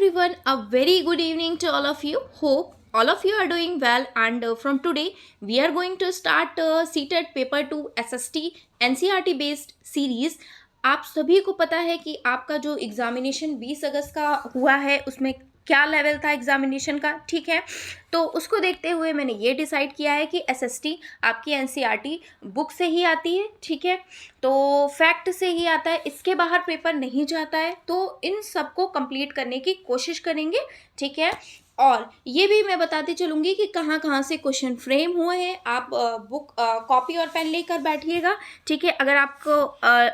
everyone, a very good evening to all of you. Hope all of you are doing well, and from today we are going to start CTET paper 2 SST NCERT based series. आप सभी को पता है कि आपका जो examination 20 अगस्त का हुआ है उसमें क्या लेवल था एग्जामिनेशन का, ठीक है। तो उसको देखते हुए मैंने ये डिसाइड किया है कि एसएसटी आपकी एनसीईआरटी बुक से ही आती है, ठीक है। तो फैक्ट से ही आता है, इसके बाहर पेपर नहीं जाता है। तो इन सबको कंप्लीट करने की कोशिश करेंगे, ठीक है। और ये भी मैं बताती चलूँगी कि कहाँ कहाँ से क्वेश्चन फ्रेम हुए हैं। आप बुक कॉपी और पेन लेकर बैठिएगा, ठीक है, अगर आपको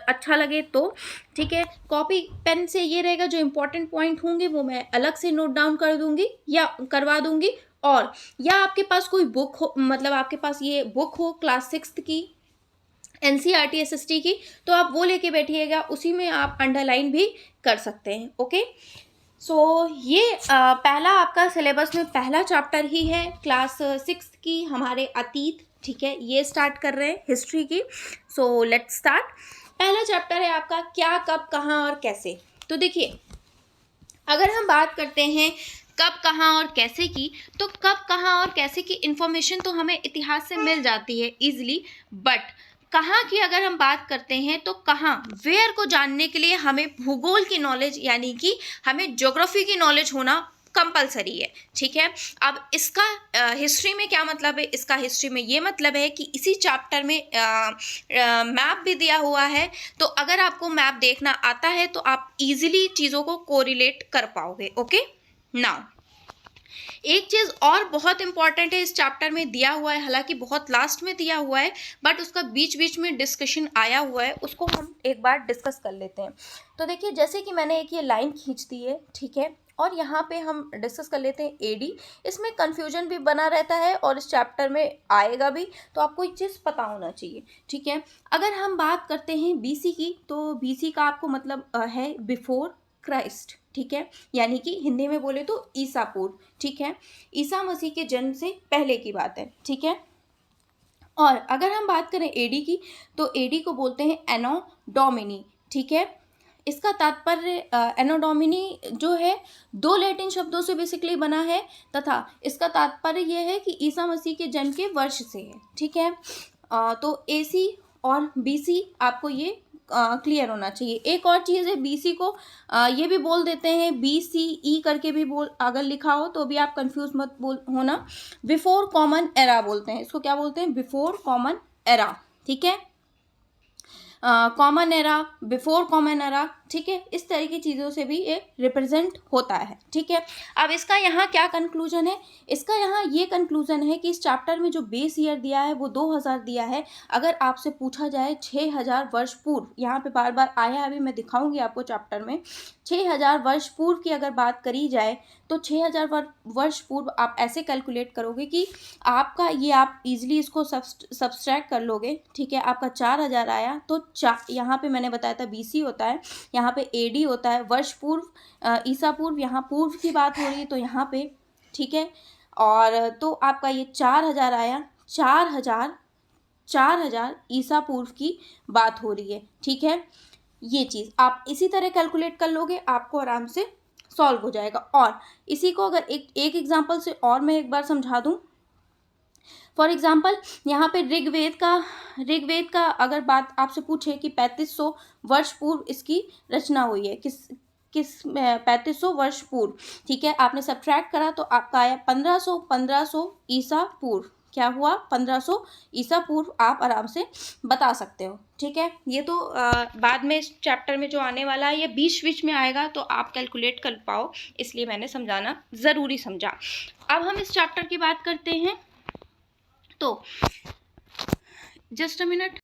अच्छा लगे तो, ठीक है। कॉपी पेन से ये रहेगा, जो इम्पोर्टेंट पॉइंट होंगे वो मैं अलग से नोट डाउन कर दूंगी या करवा दूंगी। और या आपके पास कोई बुक हो, मतलब आपके पास ये बुक हो क्लास 6 की एनसीईआरटी एसएसटी की, तो आप वो लेके बैठिएगा, उसी में आप अंडरलाइन भी कर सकते हैं। ओके, सो ये पहला आपका सिलेबस में पहला चैप्टर ही है क्लास 6 की, हमारे अतीत, ठीक है। ये स्टार्ट कर रहे हैं हिस्ट्री की। So let's start. पहला चैप्टर है आपका क्या, कब, कहाँ और कैसे। तो देखिए, अगर हम बात करते हैं कब, कहाँ और कैसे की, तो कब, कहाँ और कैसे की इन्फॉर्मेशन तो हमें इतिहास से मिल जाती है इजीली, बट कहाँ की अगर हम बात करते हैं तो कहाँ, वेयर को जानने के लिए हमें भूगोल की नॉलेज, यानी कि हमें ज्योग्राफी की नॉलेज होना कंपलसरी है, ठीक है। अब इसका हिस्ट्री में क्या मतलब है, इसका हिस्ट्री में ये मतलब है कि इसी चैप्टर में मैप भी दिया हुआ है। तो अगर आपको मैप देखना आता है तो आप इजीली चीज़ों को कोरिलेट कर पाओगे। ओके, नाउ एक चीज़ और बहुत इंपॉर्टेंट है इस चैप्टर में दिया हुआ है, हालांकि बहुत लास्ट में दिया हुआ है, बट उसका बीच बीच में डिस्कशन आया हुआ है, उसको हम एक बार डिस्कस कर लेते हैं। तो देखिए, जैसे कि मैंने एक ये लाइन खींच दी है, ठीक है, और यहाँ पे हम डिस्कस कर लेते हैं एडी। इसमें कन्फ्यूजन भी बना रहता है और इस चैप्टर में आएगा भी, तो आपको एक चीज़ पता होना चाहिए, ठीक है। अगर हम बात करते हैं बीसी की, तो बीसी का आपको मतलब है बिफोर क्राइस्ट, ठीक है, यानी कि हिंदी में बोले तो ईसा पूर्व, ठीक है। ईसा मसीह के जन्म से पहले की बात है, ठीक है। और अगर हम बात करें एडी की, तो एडी को बोलते हैं एनो डोमिनी, ठीक है। इसका तात्पर्य एनो डोमिनी जो है दो लैटिन शब्दों से बेसिकली बना है, तथा इसका तात्पर्य यह है कि ईसा मसीह के जन्म के वर्ष से है, ठीक है। तो एसी और बीसी आपको ये क्लियर होना चाहिए। एक और चीज़ है, बीसी को ये भी बोल देते हैं बीसीई करके भी बोल, अगर लिखा हो तो भी आप कंफ्यूज मत बोल होना। बिफोर कॉमन एरा बोलते हैं इसको, क्या बोलते हैं, बिफोर कॉमन एरा, ठीक है। Common era, before common era, ठीक है, इस तरह की चीज़ों से भी ये रिप्रेजेंट होता है, ठीक है। अब इसका यहाँ क्या कंक्लूजन है, इसका यहाँ ये कंक्लूजन है कि इस चैप्टर में जो बेस ईयर दिया है वो 2000 दिया है। अगर आपसे पूछा जाए 6000 वर्ष पूर्व, यहाँ पे बार बार आया है, अभी मैं दिखाऊंगी आपको चैप्टर में, 6000 वर्ष पूर्व की अगर बात करी जाए तो 6000 वर्ष पूर्व आप ऐसे कैलकुलेट करोगे कि आपका ये, आप इजीली इसको सब्सट्रैक्ट कर लोगे, ठीक है। आपका 4000 आया, तो यहाँ पे मैंने बताया था बीसी होता है, यहाँ पे एडी होता है, वर्ष पूर्व, ईसा पूर्व, यहाँ पूर्व की बात हो रही है तो यहाँ पे, ठीक है। और तो आपका ये 4000 आया, 4000 ईसा पूर्व की बात हो रही है, ठीक है। ये चीज़ आप इसी तरह कैलकुलेट कर लोगे, आपको आराम से सॉल्व हो जाएगा। और इसी को अगर एक एग्जांपल से और मैं एक बार समझा दूं, फॉर एग्जाम्पल यहाँ पे ऋग्वेद का अगर बात आपसे पूछे कि 3500 वर्ष पूर्व इसकी रचना हुई है, किस 3500 वर्ष पूर्व, ठीक है। आपने सब्ट्रैक्ट करा तो आपका आया 1500 ईसा पूर्व, क्या हुआ, 1500 ईसा पूर्व, आप आराम से बता सकते हो, ठीक है। ये तो बाद में इस चैप्टर में जो आने वाला है ये बीच बीच में आएगा, तो आप कैलकुलेट कर पाओ, इसलिए मैंने समझाना ज़रूरी समझा। अब हम इस चैप्टर की बात करते हैं, तो जस्ट अ मिनट।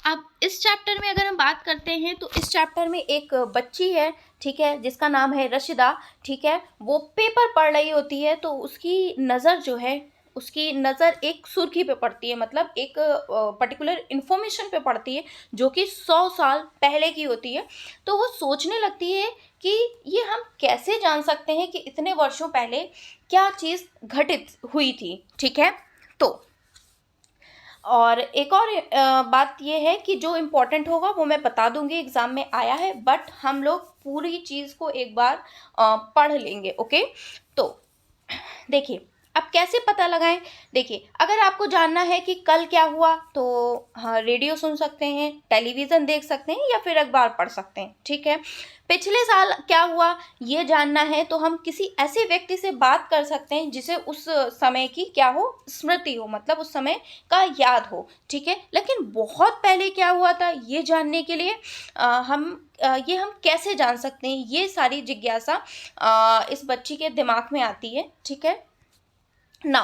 अब इस चैप्टर में अगर हम बात करते हैं तो इस चैप्टर में एक बच्ची है, ठीक है, जिसका नाम है रशिदा, ठीक है। वो पेपर पढ़ रही होती है, तो उसकी नज़र जो है, उसकी नज़र एक सुर्खी पे पड़ती है, मतलब एक पर्टिकुलर इन्फॉर्मेशन पे पड़ती है जो कि 100 साल पहले की होती है। तो वो सोचने लगती है कि ये हम कैसे जान सकते हैं कि इतने वर्षों पहले क्या चीज़ घटित हुई थी, ठीक है। तो और एक और बात ये है कि जो इम्पोर्टेंट होगा वो मैं बता दूंगी, एग्ज़ाम में आया है, बट हम लोग पूरी चीज़ को एक बार पढ़ लेंगे। ओके, तो देखिए अब कैसे पता लगाएं। देखिए, अगर आपको जानना है कि कल क्या हुआ तो हाँ, रेडियो सुन सकते हैं, टेलीविज़न देख सकते हैं, या फिर अखबार पढ़ सकते हैं। ठीक है, पिछले साल क्या हुआ ये जानना है तो हम किसी ऐसे व्यक्ति से बात कर सकते हैं जिसे उस समय की क्या हो, स्मृति हो, मतलब उस समय का याद हो। ठीक है, लेकिन बहुत पहले क्या हुआ था ये जानने के लिए ये हम कैसे जान सकते हैं, ये सारी जिज्ञासा इस बच्ची के दिमाग में आती है। ठीक है ना,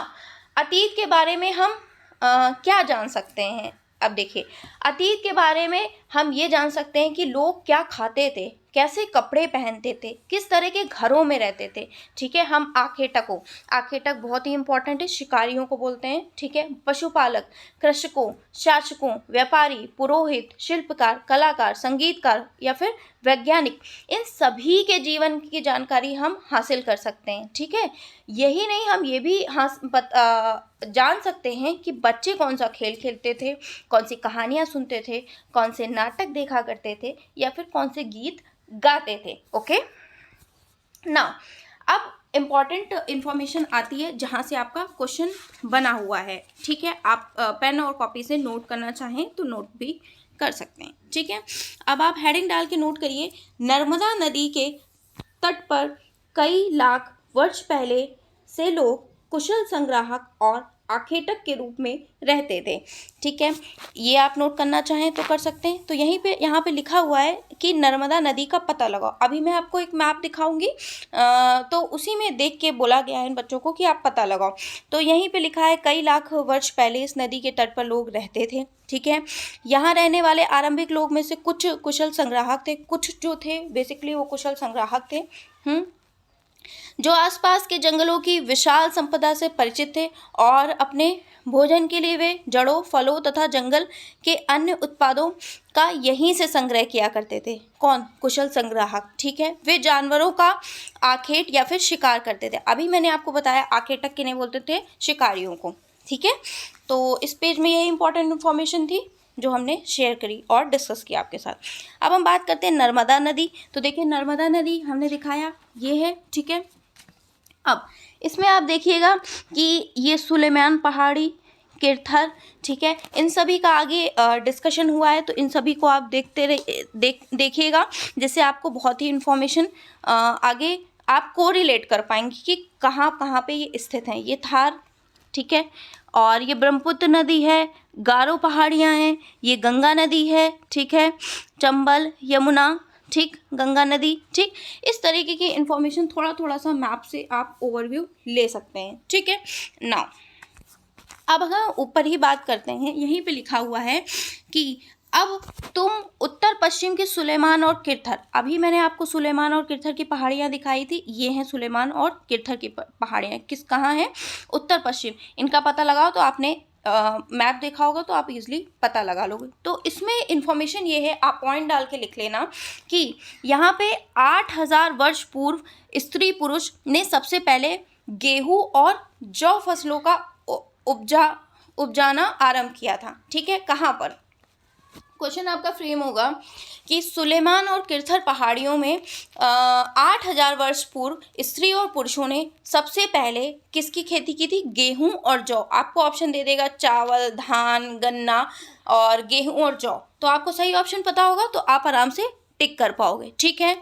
अतीत के बारे में हम क्या जान सकते हैं। अब देखिए, अतीत के बारे में हम ये जान सकते हैं कि लोग क्या खाते थे, कैसे कपड़े पहनते थे, किस तरह के घरों में रहते थे। ठीक है, हम आखेटकों, आखेटक बहुत ही इंपॉर्टेंट है, शिकारियों को बोलते हैं। ठीक है, पशुपालक, कृषकों, शासकों, व्यापारी, पुरोहित, शिल्पकार, कलाकार, संगीतकार या फिर वैज्ञानिक, इन सभी के जीवन की जानकारी हम हासिल कर सकते हैं। ठीक है, यही नहीं, हम ये भी जान सकते हैं कि बच्चे कौन सा खेल खेलते थे, कौन सी कहानियाँ सुनते थे, कौन से नाटक देखा करते थे, या फिर कौन से गीत गाते थे। ओके ना, अब इम्पॉर्टेंट इंफॉर्मेशन आती है जहाँ से आपका क्वेश्चन बना हुआ है। ठीक है, आप पेन और कॉपी से नोट करना चाहें तो नोट भी कर सकते हैं। ठीक है, अब आप हेडिंग डाल के नोट करिए, नर्मदा नदी के तट पर कई लाख वर्ष पहले से लोग कुशल संग्राहक और आखेटक के रूप में रहते थे। ठीक है, ये आप नोट करना चाहें तो कर सकते हैं। तो यहाँ पे लिखा हुआ है कि नर्मदा नदी का पता लगाओ। अभी मैं आपको एक मैप दिखाऊंगी, तो उसी में देख के बोला गया है इन बच्चों को कि आप पता लगाओ। तो यहीं पे लिखा है कई लाख वर्ष पहले इस नदी के तट पर लोग रहते थे। ठीक है, यहाँ रहने वाले आरंभिक लोग में से कुछ कुशल संग्राहक थे, कुछ जो थे बेसिकली वो कुशल संग्राहक थे, जो आसपास के जंगलों की विशाल संपदा से परिचित थे और अपने भोजन के लिए वे जड़ों, फलों तथा जंगल के अन्य उत्पादों का यहीं से संग्रह किया करते थे। कौन? कुशल संग्राहक। ठीक है, वे जानवरों का आखेट या फिर शिकार करते थे। अभी मैंने आपको बताया आखेटक किन्हें बोलते थे, शिकारियों को। ठीक है, तो इस पेज में यही इंपॉर्टेंट इन्फॉर्मेशन थी जो हमने शेयर करी और डिस्कस किया आपके साथ। अब हम बात करते हैं नर्मदा नदी। तो देखिए, नर्मदा नदी हमने दिखाया ये है। ठीक है, अब इसमें आप देखिएगा कि ये सुलेमान पहाड़ी, किरथर, ठीक है, इन सभी का आगे डिस्कशन हुआ है, तो इन सभी को आप देखिएगा, जिससे आपको बहुत ही इन्फॉर्मेशन आगे आप कोरिलेट कर पाएंगे कि कहाँ कहाँ पे ये स्थित हैं। ये थार, ठीक है, और ये ब्रह्मपुत्र नदी है, गारो पहाड़ियाँ हैं, ये गंगा नदी है। ठीक है, चंबल, यमुना, ठीक, गंगा नदी। ठीक, इस तरीके की इन्फॉर्मेशन थोड़ा थोड़ा सा मैप से आप ओवरव्यू ले सकते हैं। ठीक है, नाउ अब हम ऊपर ही बात करते हैं। यहीं पे लिखा हुआ है कि अब तुम उत्तर पश्चिम के सुलेमान और किरथर, अभी मैंने आपको सुलेमान और किरथर की पहाड़ियाँ दिखाई थी, ये हैं सुलेमान और किरथर की पहाड़ियाँ, कहाँ हैं? उत्तर पश्चिम। इनका पता लगाओ, तो आपने मैप देखा होगा तो आप इजीली पता लगा लोगे। तो इसमें इंफॉर्मेशन ये है, आप पॉइंट डाल के लिख लेना कि यहाँ पे 8000 वर्ष पूर्व स्त्री पुरुष ने सबसे पहले गेहूं और जौ फसलों का उपजाना आरंभ किया था। ठीक है, कहाँ पर? क्वेश्चन आपका फ्रेम होगा कि सुलेमान और किरथर पहाड़ियों में 8000 वर्ष पूर्व स्त्री और पुरुषों ने सबसे पहले किसकी खेती की थी? गेहूं और जौ। आपको ऑप्शन दे देगा चावल, धान, गन्ना और गेहूं और जौ। तो आपको सही ऑप्शन पता होगा तो आप आराम से टिक कर पाओगे। ठीक है,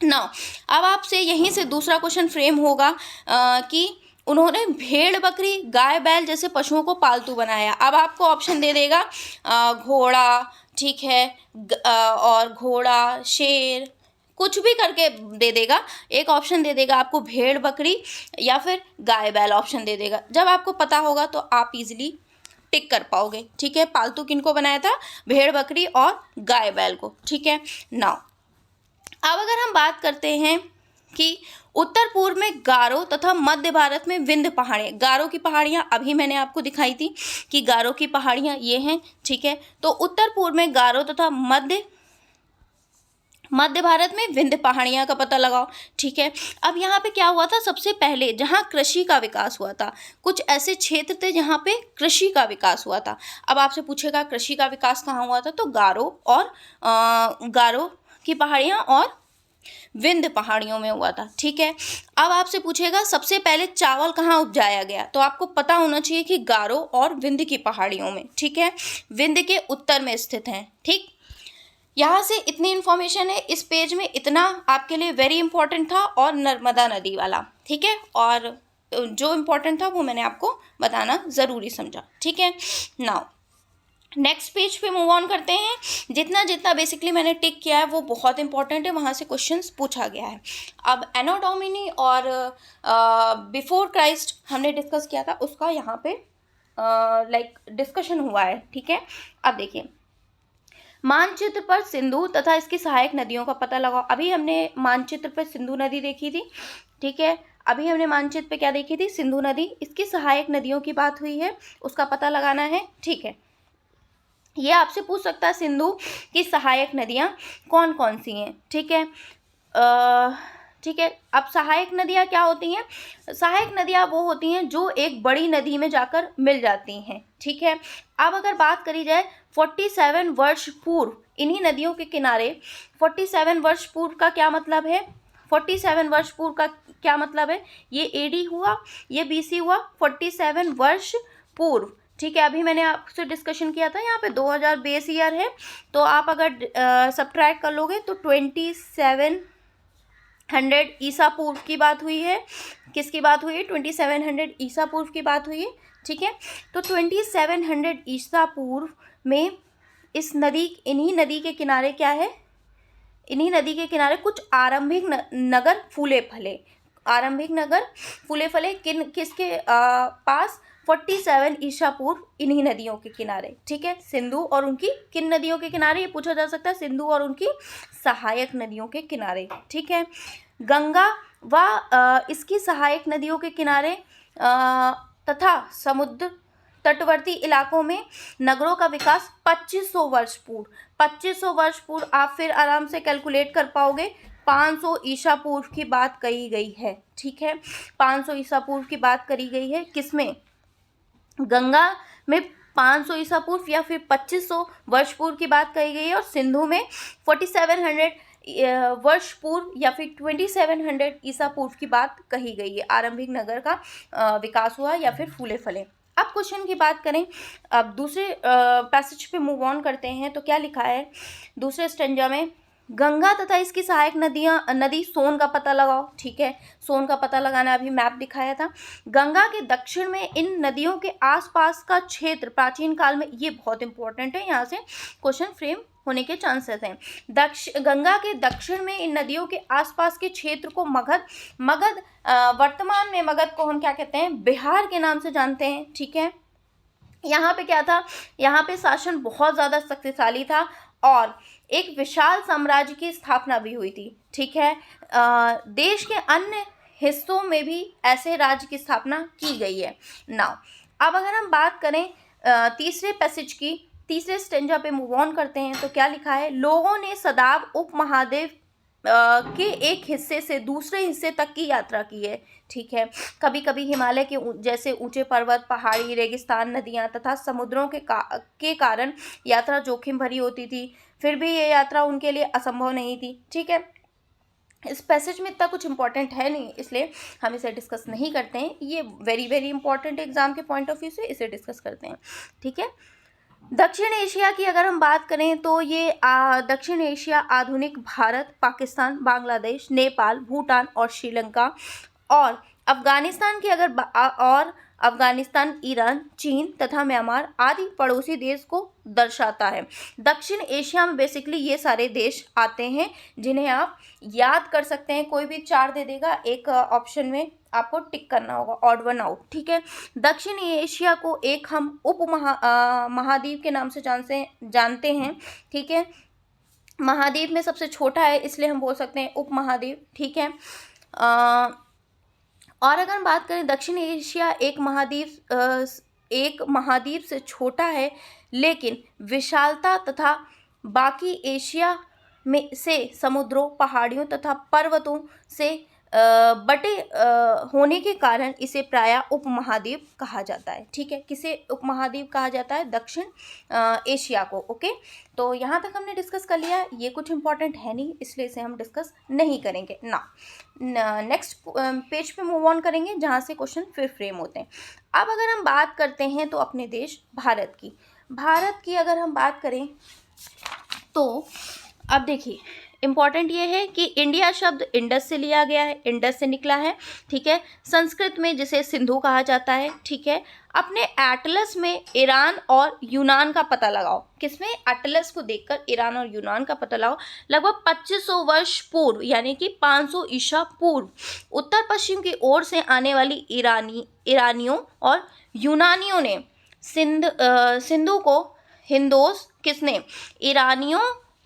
नाउ अब आपसे यहीं से दूसरा क्वेश्चन फ्रेम होगा कि उन्होंने भेड़, बकरी, गाय, बैल जैसे पशुओं को पालतू बनाया। अब आपको ऑप्शन दे देगा घोड़ा, ठीक है, और घोड़ा, शेर, कुछ भी करके दे देगा। एक ऑप्शन दे देगा आपको भेड़, बकरी या फिर गाय, बैल ऑप्शन दे देगा। जब आपको पता होगा तो आप इजीली टिक कर पाओगे। ठीक है, पालतू किनको बनाया था? भेड़, बकरी और गाय, बैल को। ठीक है, नाउ अब अगर हम बात करते हैं कि उत्तर पूर्व में गारो तथा मध्य भारत में विंध्य पहाड़ियाँ, गारो की पहाड़ियाँ अभी मैंने आपको दिखाई थी कि गारो की पहाड़ियाँ ये हैं। ठीक है, तो उत्तर पूर्व में गारो तथा मध्य भारत में विंध्य पहाड़ियाँ का पता लगाओ। ठीक है, अब यहाँ पे क्या हुआ था, सबसे पहले जहाँ कृषि का विकास हुआ था, कुछ ऐसे क्षेत्र थे जहाँ पे कृषि का विकास हुआ था। अब आपसे पूछेगा कृषि का विकास कहाँ हुआ था, तो गारो की पहाड़ियाँ और विंध्य पहाड़ियों में हुआ था। ठीक है, अब आपसे पूछेगा सबसे पहले चावल कहाँ उपजाया गया, तो आपको पता होना चाहिए कि गारो और विंध्य की पहाड़ियों में। ठीक है, विंध्य के उत्तर में स्थित हैं। ठीक, यहाँ से इतनी इन्फॉर्मेशन है, इस पेज में इतना आपके लिए वेरी इंपॉर्टेंट था, और नर्मदा नदी वाला। ठीक है, और जो इम्पोर्टेंट था वो मैंने आपको बताना ज़रूरी समझा। ठीक है, नाउ नेक्स्ट पेज पे मूव ऑन करते हैं। जितना जितना बेसिकली मैंने टिक किया है वो बहुत इंपॉर्टेंट है, वहाँ से क्वेश्चंस पूछा गया है। अब एनो डोमिनी और बिफोर क्राइस्ट हमने डिस्कस किया था, उसका यहाँ पे डिस्कशन हुआ है। ठीक है, अब देखिए, मानचित्र पर सिंधु तथा इसकी सहायक नदियों का पता लगाओ। अभी हमने मानचित्र पर सिंधु नदी देखी थी। ठीक है, अभी हमने मानचित्र पे क्या देखी थी, सिंधु नदी। इसकी सहायक नदियों की बात हुई है, उसका पता लगाना है। ठीक है, ये आपसे पूछ सकता है सिंधु की सहायक नदियाँ कौन कौन सी हैं। ठीक है, ठीक है, अब सहायक नदियाँ क्या होती हैं, सहायक नदियाँ वो होती हैं जो एक बड़ी नदी में जाकर मिल जाती हैं। ठीक है, अब अगर बात करी जाए 47 वर्ष पूर्व इन्हीं नदियों के किनारे, 47 वर्ष पूर्व का क्या मतलब है, 47 वर्ष पूर्व का क्या मतलब है, ये एडी हुआ, ये बीसी हुआ, 47 वर्ष पूर्व। ठीक है, अभी मैंने आपसे डिस्कशन किया था, यहाँ पे 2000 बेस ईयर है, तो आप अगर सब्ट्रैक्ट कर लोगे तो 2700 ईसा पूर्व की बात हुई है। किसकी बात हुई है, 2700 ईसा पूर्व की बात हुई है। ठीक है, तो 2700 ईसा पूर्व में इस नदी, इन्हीं नदी के किनारे क्या है, इन्हीं नदी के किनारे कुछ आरंभिक नगर फूले फले, आरंभिक नगर फूले फले किसके पास, 47 ईसा पूर्व इन्हीं नदियों के किनारे। ठीक है, सिंधु और उनकी किन नदियों के किनारे, ये पूछा जा सकता है, सिंधु और उनकी सहायक नदियों के किनारे। ठीक है, गंगा व इसकी सहायक नदियों के किनारे तथा समुद्र तटवर्ती इलाकों में नगरों का विकास 2500 वर्ष पूर्व, 2500 वर्ष पूर्व आप फिर आराम से कैलकुलेट कर पाओगे, 500 ईसा पूर्व की बात कही गई है। ठीक है, 500 ईसा पूर्व की बात करी गई है, किसमें, गंगा में 500 ईसा पूर्व या फिर 2500 वर्ष पूर्व की बात कही गई है, और सिंधु में 4700 वर्ष पूर्व या फिर 2700 ईसा पूर्व की बात कही गई है, आरंभिक नगर का विकास हुआ या फिर फूले फले। अब क्वेश्चन की बात करें, अब दूसरे पैसेज पे मूव ऑन करते हैं, तो क्या लिखा है दूसरे स्टेंजा में, गंगा तथा इसकी सहायक नदी सोन का पता लगाओ। ठीक है, सोन का पता लगाना अभी मैप दिखाया था। गंगा के दक्षिण में इन नदियों के आसपास का क्षेत्र प्राचीन काल में, ये बहुत इंपॉर्टेंट है, यहाँ से क्वेश्चन फ्रेम होने के चांसेस हैं। गंगा के दक्षिण में इन नदियों के आसपास के क्षेत्र को मगध वर्तमान में मगध को हम क्या कहते हैं, बिहार के नाम से जानते हैं। ठीक है, यहाँ पे क्या था, यहाँ पे शासन बहुत ज़्यादा शक्तिशाली था और एक विशाल साम्राज्य की स्थापना भी हुई थी। ठीक है, देश के अन्य हिस्सों में भी ऐसे राज्य की स्थापना की गई है। नाउ अब अगर हम बात करें तीसरे पैसेज की, तीसरे स्टेंजा पे मूव ऑन करते हैं, तो क्या लिखा है, लोगों ने सदाब उपमहादेव के एक हिस्से से दूसरे हिस्से तक की यात्रा की है। ठीक है, कभी कभी हिमालय के जैसे ऊंचे पर्वत, पहाड़ी, रेगिस्तान, नदियां तथा समुद्रों के कारण यात्रा जोखिम भरी होती थी, फिर भी ये यात्रा उनके लिए असंभव नहीं थी। ठीक है, इस पैसेज में इतना कुछ इंपॉर्टेंट है नहीं, इसलिए हम इसे डिस्कस नहीं करते हैं, ये वेरी वेरी इंपॉर्टेंट एग्जाम के पॉइंट ऑफ व्यू से इसे डिस्कस करते हैं। ठीक है, दक्षिण एशिया की अगर हम बात करें तो ये दक्षिण एशिया आधुनिक भारत, पाकिस्तान, बांग्लादेश, नेपाल, भूटान और श्रीलंका और अफगानिस्तान की और अफगानिस्तान, ईरान, चीन तथा म्यांमार आदि पड़ोसी देश को दर्शाता है। दक्षिण एशिया में बेसिकली ये सारे देश आते हैं जिन्हें आप याद कर सकते हैं, कोई भी 4 दे देगा, एक ऑप्शन में आपको टिक करना होगा, ऑड वन आउट। ठीक है, दक्षिण एशिया को एक हम महाद्वीप के नाम से जानते हैं। ठीक है, महाद्वीप में सबसे छोटा है इसलिए हम बोल सकते हैं उपमहाद्वीप। ठीक है, और अगर हम बात करें दक्षिण एशिया एक महाद्वीप से छोटा है, लेकिन विशालता तथा बाकी एशिया में से समुद्रों, पहाड़ियों तथा पर्वतों से बटे होने के कारण इसे प्रायः उपमहाद्वीप कहा जाता है। ठीक है, किसे उपमहाद्वीप कहा जाता है? दक्षिण एशिया को। ओके, तो यहाँ तक हमने डिस्कस कर लिया। ये कुछ इंपॉर्टेंट है नहीं, इसलिए इसे हम डिस्कस नहीं करेंगे ना। नेक्स्ट पेज पे मूव ऑन करेंगे जहाँ से क्वेश्चन फिर फ्रेम होते हैं। अब अगर हम बात करते हैं तो अपने देश भारत की अगर हम बात करें तो अब देखिए, इम्पॉर्टेंट ये है कि इंडिया शब्द इंडस से लिया गया है, इंडस से निकला है। ठीक है, संस्कृत में जिसे सिंधु कहा जाता है। ठीक है, अपने एटलस में ईरान और यूनान का पता लगाओ। किसमें? एटलस को देखकर ईरान और यूनान का पता लगाओ। लगभग 2500 वर्ष पूर्व यानी कि 500 ईसा पूर्व उत्तर पश्चिम की ओर से आने वाली ईरानियों और यूनानियों ने सिंधु को हिंदोस, किसने? ईरानियों,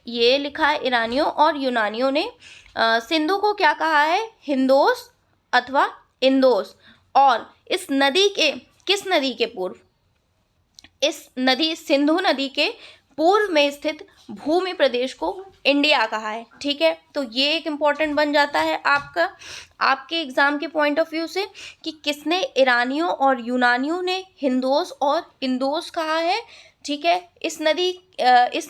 ये लिखा है ईरानियों और यूनानियों ने सिंधु को क्या कहा है? हिंदोस अथवा इंदोस। और इस नदी के, किस नदी के पूर्व? इस नदी, सिंधु नदी के पूर्व में स्थित भूमि प्रदेश को इंडिया कहा है। ठीक है, तो ये एक इम्पॉर्टेंट बन जाता है आपका, आपके एग्जाम के पॉइंट ऑफ व्यू से, कि किसने? ईरानियों और यूनानियों ने हिंदोस और इंदोस कहा है। ठीक है, इस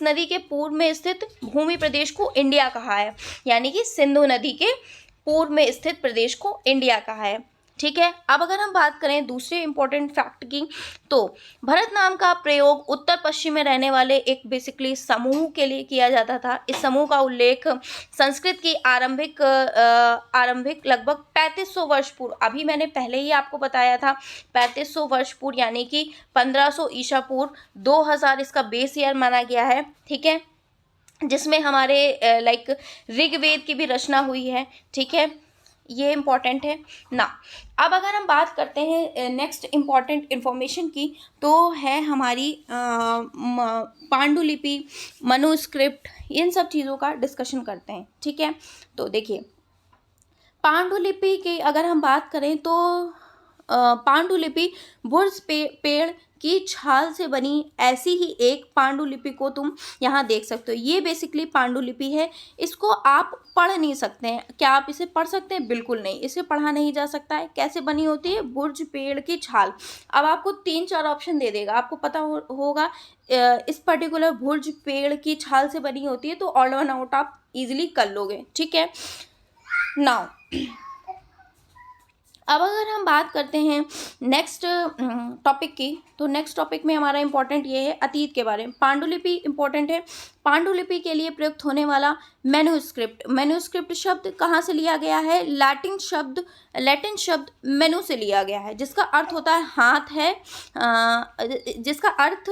नदी के पूर्व में स्थित भूमि प्रदेश को इंडिया कहा है, यानी कि सिंधु नदी के पूर्व में स्थित प्रदेश को इंडिया कहा है। ठीक है, अब अगर हम बात करें दूसरे इंपॉर्टेंट फैक्ट की, तो भरत नाम का प्रयोग उत्तर पश्चिम में रहने वाले एक बेसिकली समूह के लिए किया जाता था। इस समूह का उल्लेख संस्कृत की आरंभिक लगभग 3500 वर्ष पूर्व, अभी मैंने पहले ही आपको बताया था 3500 वर्ष पूर्व यानी कि 1500 ईसा पूर्व, 2000 इसका बेस ईयर माना गया है। ठीक है, जिसमें हमारे लाइक ऋग्वेद की भी रचना हुई है। ठीक है, ये इम्पॉर्टेंट है ना। अब अगर हम बात करते हैं नेक्स्ट इम्पॉर्टेंट इन्फॉर्मेशन की, तो है हमारी पांडुलिपि, मनुस्क्रिप्ट, इन सब चीज़ों का डिस्कशन करते हैं। ठीक है, तो देखिए, पांडुलिपि की अगर हम बात करें तो पांडुलिपि बुर्ज पेड़ की छाल से बनी ऐसी ही एक पांडुलिपि को तुम यहाँ देख सकते हो। ये बेसिकली पांडुलिपि है। इसको आप पढ़ नहीं सकते हैं। क्या आप इसे पढ़ सकते हैं? बिल्कुल नहीं, इसे पढ़ा नहीं जा सकता है। कैसे बनी होती है? बुर्ज पेड़ की छाल। अब आपको 3-4 ऑप्शन दे देगा, आपको पता होगा इस पर्टिकुलर बुर्ज पेड़ की छाल से बनी होती है, तो ऑल वन आउट आप इजीली कर लोगे। ठीक है, नाउ अब अगर हम बात करते हैं नेक्स्ट टॉपिक की, तो नेक्स्ट टॉपिक में हमारा इंपॉर्टेंट ये है अतीत के बारे में। पांडुलिपि इंपॉर्टेंट है। पांडुलिपि के लिए प्रयुक्त होने वाला मैन्युस्क्रिप्ट शब्द कहाँ से लिया गया है? लैटिन शब्द मेनू से लिया गया है, जिसका अर्थ होता है हाथ है, जिसका अर्थ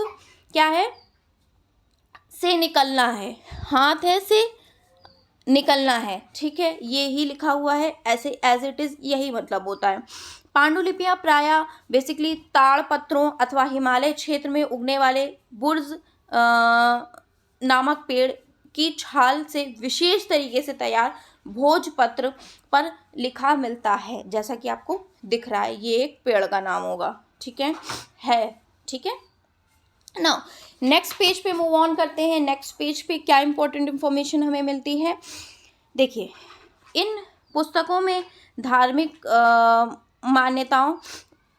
क्या है? से निकलना है, हाथ है से निकलना है। ठीक है, ये ही लिखा हुआ है, ऐसे एज इट इज़ यही मतलब होता है। पांडुलिपियाँ प्रायः बेसिकली ताड़ पत्रों अथवा हिमालय क्षेत्र में उगने वाले बुर्ज नामक पेड़ की छाल से विशेष तरीके से तैयार भोजपत्र पर लिखा मिलता है, जैसा कि आपको दिख रहा है, ये एक पेड़ का नाम होगा। ठीक है। ठीक है, नाउ नेक्स्ट पेज पे मूव ऑन करते हैं। नेक्स्ट पेज पे क्या इंपॉर्टेंट इंफॉर्मेशन हमें मिलती है? देखिए, इन पुस्तकों में धार्मिक मान्यताओं,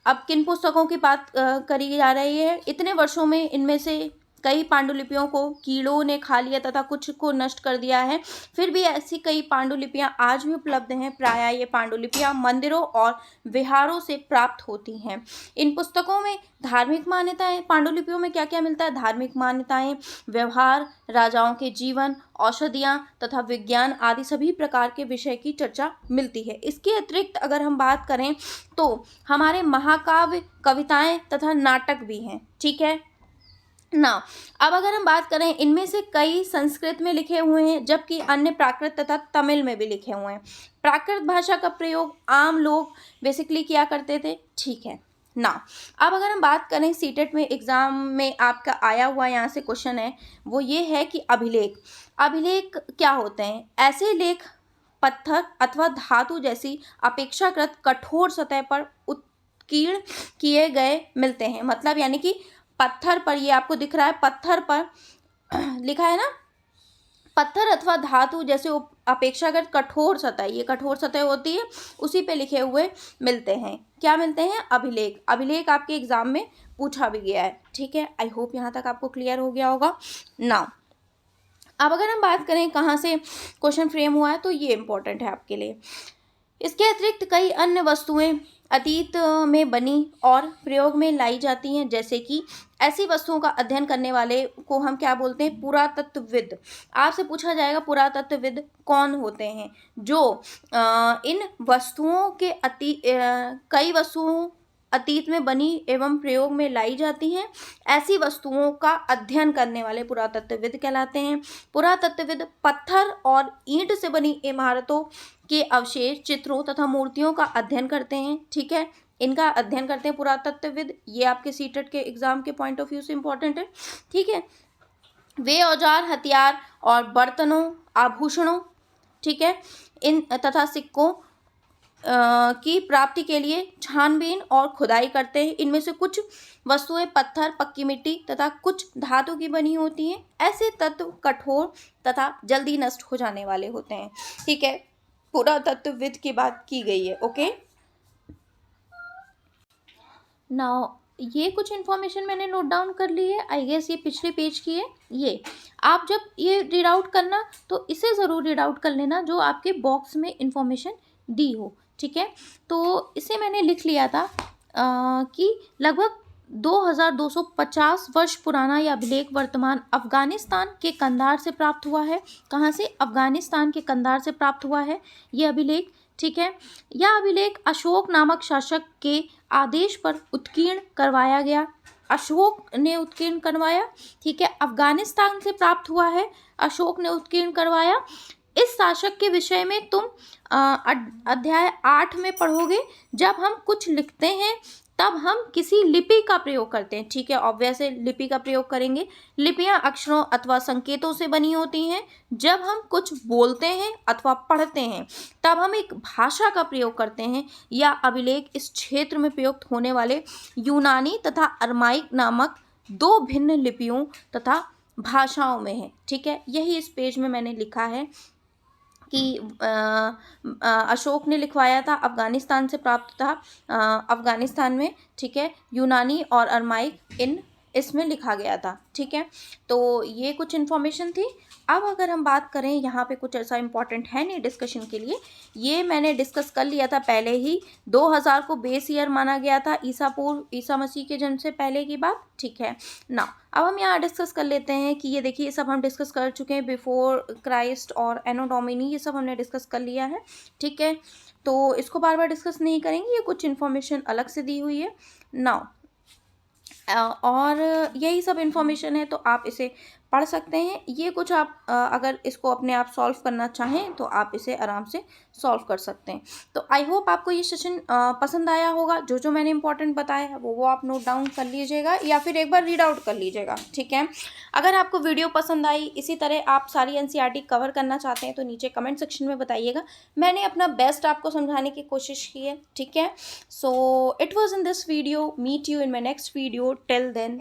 अब किन पुस्तकों की बात करी जा रही है? इतने वर्षों में इनमें से कई पांडुलिपियों को कीड़ों ने खा लिया तथा कुछ को नष्ट कर दिया है। फिर भी ऐसी कई पांडुलिपियां आज भी उपलब्ध हैं। प्रायः ये पांडुलिपियां मंदिरों और विहारों से प्राप्त होती हैं। इन पुस्तकों में धार्मिक मान्यताएं, पांडुलिपियों में क्या क्या मिलता है? धार्मिक मान्यताएं, व्यवहार, राजाओं के जीवन, औषधियाँ तथा विज्ञान आदि सभी प्रकार के विषय की चर्चा मिलती है। इसके अतिरिक्त अगर हम बात करें तो हमारे महाकाव्य, कविताएं तथा नाटक भी हैं। ठीक है ना। अब अगर हम बात करें, इनमें से कई संस्कृत में लिखे हुए हैं, जबकि अन्य प्राकृत तथा तमिल में भी लिखे हुए हैं। प्राकृत भाषा का प्रयोग आम लोग बेसिकली किया करते थे। ठीक है ना। अब अगर हम बात करें सीटेट में एग्जाम में आपका आया हुआ यहाँ से क्वेश्चन है, वो ये है कि अभिलेख क्या होते हैं? ऐसे लेख पत्थर अथवा धातु जैसी अपेक्षाकृत कठोर सतह पर उत्कीर्ण किए गए मिलते हैं। मतलब यानी कि पत्थर पर, ये आपको दिख रहा है, पत्थर पर लिखा है ना, पत्थर अथवा धातु जैसे अपेक्षाकृत कठोर सतह, ये कठोर सतह होती है, उसी पे लिखे हुए मिलते हैं। क्या मिलते हैं? अभिलेख। अभिलेख आपके एग्जाम में पूछा भी गया है, ठीक है। आई होप यहाँ तक आपको क्लियर हो गया होगा। नाउ अब अगर हम बात करें कहाँ से क्वेश्चन फ्रेम हुआ है, तो ये इंपॉर्टेंट है आपके लिए। इसके अतिरिक्त कई अन्य वस्तुएं अतीत में बनी और प्रयोग में लाई जाती हैं, जैसे कि ऐसी वस्तुओं का अध्ययन करने वाले को हम क्या बोलते हैं? पुरातत्वविद। आपसे पूछा जाएगा पुरातत्वविद कौन होते हैं? जो इन वस्तुओं के कई वस्तुओं अतीत में बनी एवं प्रयोग में लाई जाती हैं, ऐसी वस्तुओं का अध्ययन करने वाले पुरातत्वविद कहलाते हैं। पुरातत्वविद पत्थर और ईंट से बनी इमारतों के अवशेष, चित्रों तथा मूर्तियों का अध्ययन करते हैं, ठीक है। इनका अध्ययन करते हैं पुरातत्वविद। ये आपके सीटेट के एग्जाम के पॉइंट ऑफ व्यू से इंपॉर्टेंट है, ठीक है। वे औजार, हथियार और बर्तनों, आभूषणों, ठीक है, इन तथा सिक्कों की प्राप्ति के लिए छानबीन और खुदाई करते हैं। इनमें से कुछ वस्तुएं पत्थर, पक्की मिट्टी तथा कुछ धातु की बनी होती हैं। ऐसे तत्व कठोर तथा जल्दी नष्ट हो जाने वाले होते हैं, ठीक है। पुरातत्वविद की बात की गई है, ओके। नाउ ये कुछ इन्फॉर्मेशन मैंने नोट डाउन कर ली है, आई गेस ये पिछले पेज की है। ये आप जब ये रीड आउट करना तो इसे ज़रूर रीड आउट कर लेना जो आपके बॉक्स में इन्फॉर्मेशन दी हो, ठीक है। तो इसे मैंने लिख लिया था कि लगभग 2250 वर्ष पुराना यह अभिलेख वर्तमान अफगानिस्तान के कंधार से प्राप्त हुआ है। कहाँ से? अफगानिस्तान के कंधार से प्राप्त हुआ है ये अभिलेख, ठीक है। यह अभिलेख अशोक नामक शासक के आदेश पर उत्कीर्ण करवाया गया। अशोक ने उत्कीर्ण करवाया, ठीक है। अफगानिस्तान से प्राप्त हुआ है, अशोक ने उत्कीर्ण करवाया। इस शासक के विषय में तुम अध्याय 8 में पढ़ोगे। जब हम कुछ लिखते हैं तब हम किसी लिपि का प्रयोग करते हैं, ठीक है। ऑब्वियस है, लिपि का प्रयोग करेंगे। लिपियां अक्षरों अथवा संकेतों से बनी होती हैं। जब हम कुछ बोलते हैं अथवा पढ़ते हैं तब हम एक भाषा का प्रयोग करते हैं। यह अभिलेख इस क्षेत्र में प्रयुक्त होने वाले यूनानी तथा अरमाइक नामक दो भिन्न लिपियों तथा भाषाओं में है, ठीक है। यही इस पेज में मैंने लिखा है कि अशोक ने लिखवाया था, अफगानिस्तान से प्राप्त था, अफगानिस्तान में, ठीक है। यूनानी और अरमाइक इसमें लिखा गया था, ठीक है। तो ये कुछ इन्फॉर्मेशन थी। अब अगर हम बात करें, यहाँ पे कुछ ऐसा इंपॉर्टेंट है नहीं डिस्कशन के लिए, ये मैंने डिस्कस कर लिया था पहले ही। 2000 को बेस ईयर माना गया था ईसा मसीह के जन्म से पहले की बात, ठीक है ना। अब हम यहाँ डिस्कस कर लेते हैं कि ये देखिए, ये सब हम डिस्कस कर चुके हैं। बिफोर क्राइस्ट और एनो डोमिनी, ये सब हमने डिस्कस कर लिया है, ठीक है। तो इसको बार बार डिस्कस नहीं करेंगे, ये कुछ इन्फॉर्मेशन अलग से दी हुई है नाउ। और यही सब इन्फॉर्मेशन है, तो आप इसे पढ़ सकते हैं। ये कुछ आप अगर इसको अपने आप सॉल्व करना चाहें तो आप इसे आराम से सॉल्व कर सकते हैं। तो आई होप आपको ये सेशन पसंद आया होगा। जो जो मैंने इंपॉर्टेंट बताया है वो आप नोट डाउन कर लीजिएगा या फिर एक बार रीड आउट कर लीजिएगा, ठीक है। अगर आपको वीडियो पसंद आई, इसी तरह आप सारी एनसीईआरटी कवर करना चाहते हैं तो नीचे कमेंट सेक्शन में बताइएगा। मैंने अपना बेस्ट आपको समझाने की कोशिश की है, ठीक है। So it was in this video, meet you in my next video. Till then